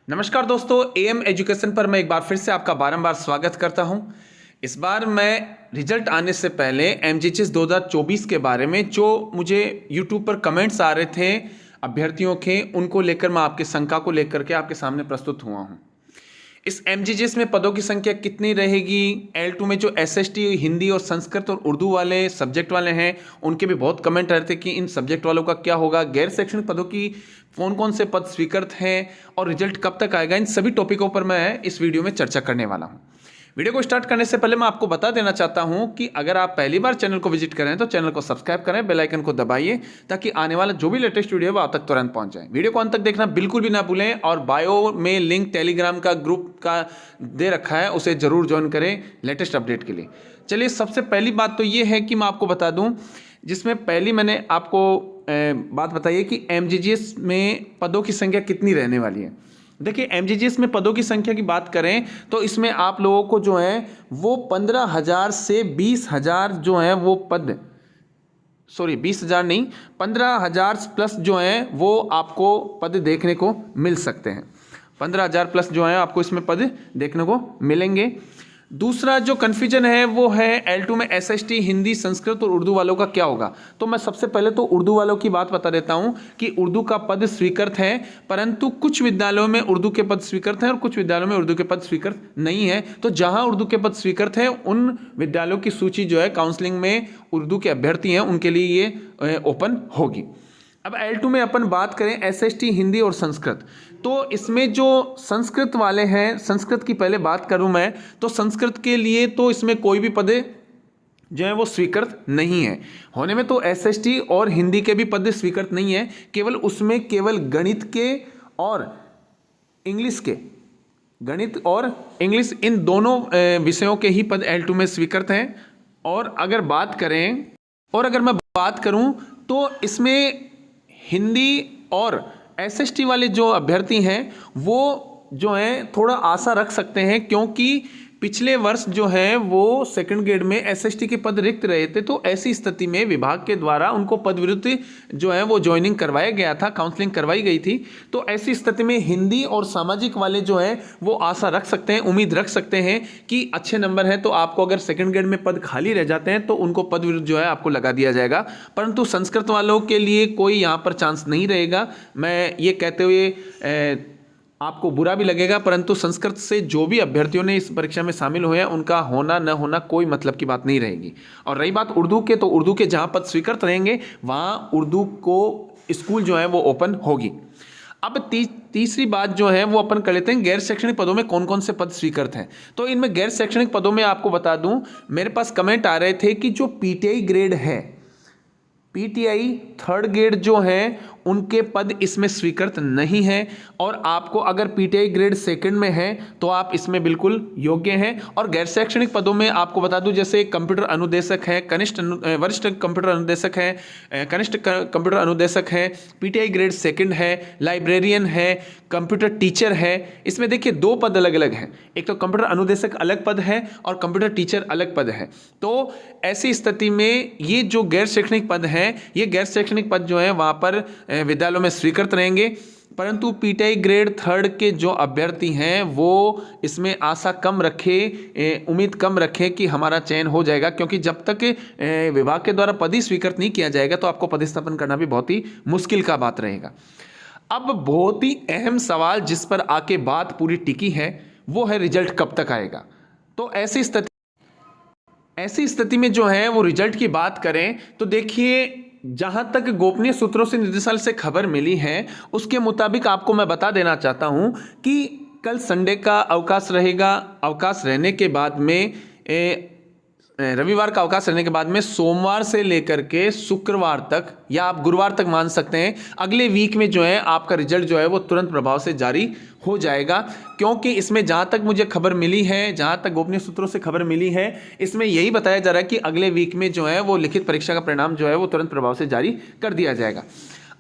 नमस्कार दोस्तों, am education पर मैं एक बार फिर से आपका बारंबार स्वागत करता हूं। इस बार मैं रिजल्ट आने से पहले एमजीएचएस 2024 के बारे में जो मुझे यूट्यूब पर कमेंट्स आ रहे थे अभ्यर्थियों के, उनको लेकर मैं आपकी शंका को लेकर के आपके सामने प्रस्तुत हुआ हूं। इस एमजीएचएस में पदों की संख्या कितनी रहेगी? L2 में जो एसएसटी हिंदी और संस्कृत और उर्दू वाले सब्जेक्ट वाले हैं उनके भी बहुत कमेंट रहते कि इन सब्जेक्ट वालों का क्या होगा, गैर शैक्षणिक पदों की कौन कौन से पद स्वीकृत हैं और रिजल्ट कब तक आएगा। इन सभी टॉपिकों पर मैं इस वीडियो में चर्चा करने वाला हूं। वीडियो को स्टार्ट करने से पहले मैं आपको बता देना चाहता हूं कि अगर आप पहली बार चैनल को विजिट करें तो चैनल को सब्सक्राइब करें, बेल आइकन को दबाइए ताकि आने वाला जो भी लेटेस्ट वीडियो है वो आप तक तुरंत पहुंच जाए। वीडियो को अंत तक देखना बिल्कुल भी ना भूलें और बायो में लिंक टेलीग्राम का ग्रुप का दे रखा है, उसे जरूर ज्वाइन करें लेटेस्ट अपडेट के लिए। चलिए, सबसे पहली बात तो ये है कि मैं आपको बता दूं, जिसमें पहली मैंने आपको बात बताई है कि एमजीजीएस में पदों की संख्या कितनी रहने वाली है। देखिए, एमजीजीएस में पदों की संख्या की बात करें तो इसमें आप लोगों को जो है वो 15,000 से 20,000 जो है वो पद, 20,000 नहीं, 15,000 प्लस जो है वो आपको पद देखने को मिल सकते हैं। 15,000 प्लस जो है आपको इसमें पद देखने को मिलेंगे। दूसरा जो कन्फ्यूजन है वो है L2 में एसएसटी हिंदी संस्कृत और उर्दू वालों का क्या होगा। तो मैं सबसे पहले तो उर्दू वालों की बात बता देता हूं कि उर्दू का पद स्वीकृत है, परंतु कुछ विद्यालयों में उर्दू के पद स्वीकृत हैं और कुछ विद्यालयों में उर्दू के पद स्वीकृत नहीं है। तो जहां उर्दू के पद स्वीकृत है उन विद्यालयों की सूची जो है काउंसलिंग में उर्दू के अभ्यर्थी हैं उनके लिए ये ओपन होगी। अब L2 में अपन बात करें एसएसटी हिंदी और संस्कृत, तो इसमें जो संस्कृत वाले हैं, संस्कृत की पहले बात करूं मैं तो संस्कृत के लिए तो इसमें कोई भी पद जो है वो स्वीकृत नहीं है। होने में तो एसएसटी और हिंदी के भी पद स्वीकृत नहीं है, केवल उसमें केवल गणित के और इंग्लिश के, गणित और इंग्लिश इन दोनों विषयों के ही पद L2 में स्वीकृत हैं। और अगर मैं बात करूं तो इसमें हिंदी और एसएसटी वाले जो अभ्यर्थी हैं वो जो है थोड़ा आशा रख सकते हैं, क्योंकि पिछले वर्ष जो है वो सेकंड ग्रेड में एसएसटी के पद रिक्त रहे थे। तो ऐसी स्थिति में विभाग के द्वारा उनको पद विरुद्ध जो है वो ज्वाइनिंग करवाया गया था, काउंसलिंग करवाई गई थी। तो ऐसी स्थिति में हिंदी और सामाजिक वाले जो है वो आशा रख सकते हैं, उम्मीद रख सकते हैं कि अच्छे नंबर है तो आपको अगर सेकंड ग्रेड में पद खाली रह जाते हैं तो उनको पद विरुद्ध जो है आपको लगा दिया जाएगा। परंतु संस्कृत वालों के लिए कोई यहाँ पर चांस नहीं रहेगा। मैं ये कहते हुए आपको बुरा भी लगेगा, परंतु संस्कृत से जो भी अभ्यर्थियों ने इस परीक्षा में शामिल हुए हैं उनका होना न होना कोई मतलब की बात नहीं रहेगी। और रही बात उर्दू के, तो उर्दू के जहां पद स्वीकृत रहेंगे वहां उर्दू को स्कूल जो है वो ओपन होगी। अब तीसरी बात जो है वो अपन कर लेते हैं, गैर शैक्षणिक पदों में कौन कौन से पद स्वीकृत हैं। तो इनमें गैर शैक्षणिक पदों में आपको बता दूं, मेरे पास कमेंट आ रहे थे कि जो पीटीआई ग्रेड है, पीटीआई थर्ड ग्रेड जो है उनके पद इसमें स्वीकृत नहीं है। और आपको अगर पीटीआई ग्रेड सेकंड में है तो आप इसमें बिल्कुल योग्य हैं। और गैर शैक्षणिक पदों में आपको बता दूं, जैसे कंप्यूटर अनुदेशक है, वरिष्ठ कंप्यूटर अनुदेशक है, कनिष्ठ कंप्यूटर अनुदेशक है, पीटीआई ग्रेड सेकंड है, लाइब्रेरियन है, कंप्यूटर टीचर है। इसमें देखिए दो पद अलग अलग हैं, एक तो कंप्यूटर अनुदेशक अलग पद है और कंप्यूटर टीचर अलग पद है। तो ऐसी स्थिति में ये जो गैर शैक्षणिक पद हैं, ये गैर शैक्षणिक पद जो है वहां पर विद्यालयों में स्वीकृत रहेंगे। परंतु पीटीआई ग्रेड थर्ड के जो अभ्यर्थी हैं वो इसमें आशा कम रखे, उम्मीद कम रखें कि हमारा चयन हो जाएगा, क्योंकि जब तक विभाग के द्वारा पद ही स्वीकृत नहीं किया जाएगा तो आपको पदस्थापन करना भी बहुत ही मुश्किल का बात रहेगा। अब बहुत ही अहम सवाल जिस पर आके बात पूरी टिकी है वो है रिजल्ट कब तक आएगा। तो ऐसी स्थिति में जो है वो रिजल्ट की बात करें तो देखिए, जहां तक गोपनीय सूत्रों से निदेशालय से खबर मिली है उसके मुताबिक आपको मैं बता देना चाहता हूं कि कल संडे का अवकाश रहेगा। अवकाश रहने के बाद में रविवार का अवकाश रहने के बाद में सोमवार से लेकर के शुक्रवार तक या आप गुरुवार तक मान सकते हैं, अगले वीक में जो है आपका रिजल्ट जो है वो तुरंत प्रभाव से जारी हो जाएगा। क्योंकि इसमें जहां तक मुझे खबर मिली है, जहां तक गोपनीय सूत्रों से खबर मिली है, इसमें यही बताया जा रहा है कि अगले वीक में जो है वो लिखित परीक्षा का परिणाम जो है वो तुरंत प्रभाव से जारी कर दिया जाएगा।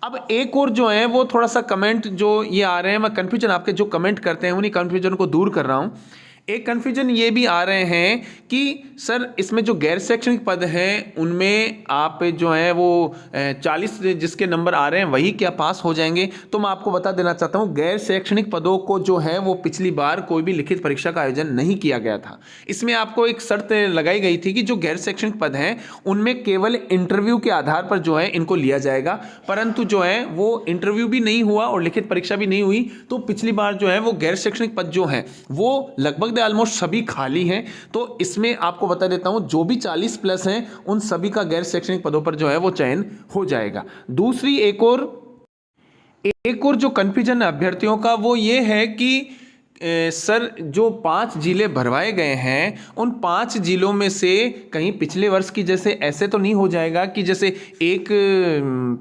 अब एक और जो है वो थोड़ा सा कमेंट जो ये आ रहे हैं, मैं कन्फ्यूजन आपके जो कमेंट करते हैं उन्हीं कन्फ्यूजन को दूर कर रहा हूँ। एक कन्फ्यूजन ये भी आ रहे हैं कि सर इसमें जो गैर शैक्षणिक पद हैं उनमें आप जो है वो 40 जिसके नंबर आ रहे हैं वही क्या पास हो जाएंगे। तो मैं आपको बता देना चाहता हूँ गैर शैक्षणिक पदों को जो है वो पिछली बार कोई भी लिखित परीक्षा का आयोजन नहीं किया गया था। इसमें आपको एक शर्त लगाई गई थी कि जो गैर शैक्षणिक पद हैं उनमें केवल इंटरव्यू के आधार पर जो है इनको लिया जाएगा, परंतु जो है वो इंटरव्यू भी नहीं हुआ और लिखित परीक्षा भी नहीं हुई। तो पिछली बार जो है वो गैर शैक्षणिक पद जो हैं वो लगभग ऑलमोस्ट सभी खाली हैं। तो इसमें आपको बता देता हूं जो भी 40 प्लस हैं उन सभी का गैर शैक्षणिक पदों पर जो है वो चयन हो जाएगा। दूसरी एक और जो कंफ्यूजन है अभ्यर्थियों का वो ये है कि सर जो 5 जिले भरवाए गए हैं उन 5 जिलों में से कहीं पिछले वर्ष की जैसे ऐसे तो नहीं हो जाएगा कि जैसे एक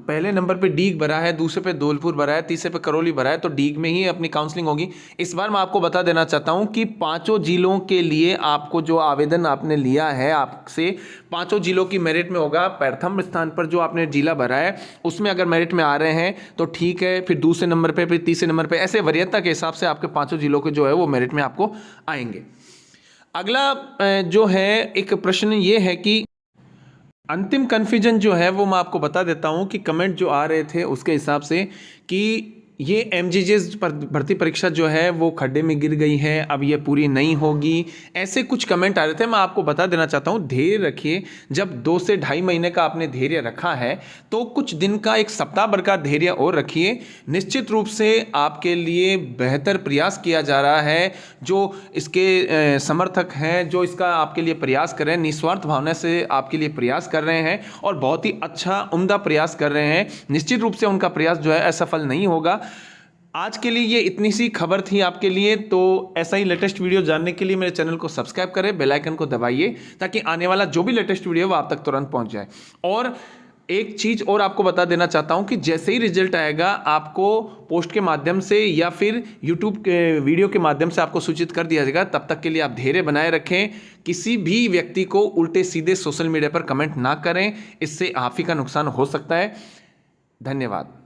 पहले नंबर पे डीग भरा है, दूसरे पे धौलपुर भरा है, तीसरे पे करौली भरा है तो डीग में ही अपनी काउंसलिंग होगी। इस बार मैं आपको बता देना चाहता हूं कि 5 जिलों के लिए आपको जो आवेदन आपने लिया है आपसे 5 जिलों की मेरिट में होगा। प्रथम स्थान पर जो आपने जिला भरा है उसमें अगर मेरिट में आ रहे हैं तो ठीक है, फिर दूसरे नंबर पे, फिर तीसरे नंबर पे, ऐसे वरीयता के हिसाब से आपके 5 जिलों जो है वो मेरिट में आपको आएंगे। अगला जो है एक प्रश्न ये है कि अंतिम कन्फ्यूजन जो है वो मैं आपको बता देता हूं कि कमेंट जो आ रहे थे उसके हिसाब से कि ये एमजीजेस पर भर्ती परीक्षा जो है वो खड्डे में गिर गई है, अब ये पूरी नहीं होगी, ऐसे कुछ कमेंट आ रहे थे। मैं आपको बता देना चाहता हूँ धैर्य रखिए। जब 2 से ढाई महीने का आपने धैर्य रखा है तो कुछ दिन का, एक सप्ताह भर का धैर्य और रखिए। निश्चित रूप से आपके लिए बेहतर प्रयास किया जा रहा है। जो इसके समर्थक हैं, जो इसका आपके लिए प्रयास कर रहे हैं, निस्वार्थ भावना से आपके लिए प्रयास कर रहे हैं और बहुत ही अच्छा उम्दा प्रयास कर रहे हैं। निश्चित रूप से उनका प्रयास जो है असफल नहीं होगा। आज के लिए ये इतनी सी खबर थी आपके लिए। तो ऐसा ही लेटेस्ट वीडियो जानने के लिए मेरे चैनल को सब्सक्राइब करें, बेल आइकन को दबाइए ताकि आने वाला जो भी लेटेस्ट वीडियो वो आप तक तुरंत पहुंच जाए। और एक चीज़ और आपको बता देना चाहता हूं कि जैसे ही रिजल्ट आएगा आपको पोस्ट के माध्यम से या फिर यूट्यूब के वीडियो के माध्यम से आपको सूचित कर दिया जाएगा। तब तक के लिए आप धैर्य बनाए रखें। किसी भी व्यक्ति को उल्टे सीधे सोशल मीडिया पर कमेंट ना करें, इससे आप ही का नुकसान हो सकता है। धन्यवाद।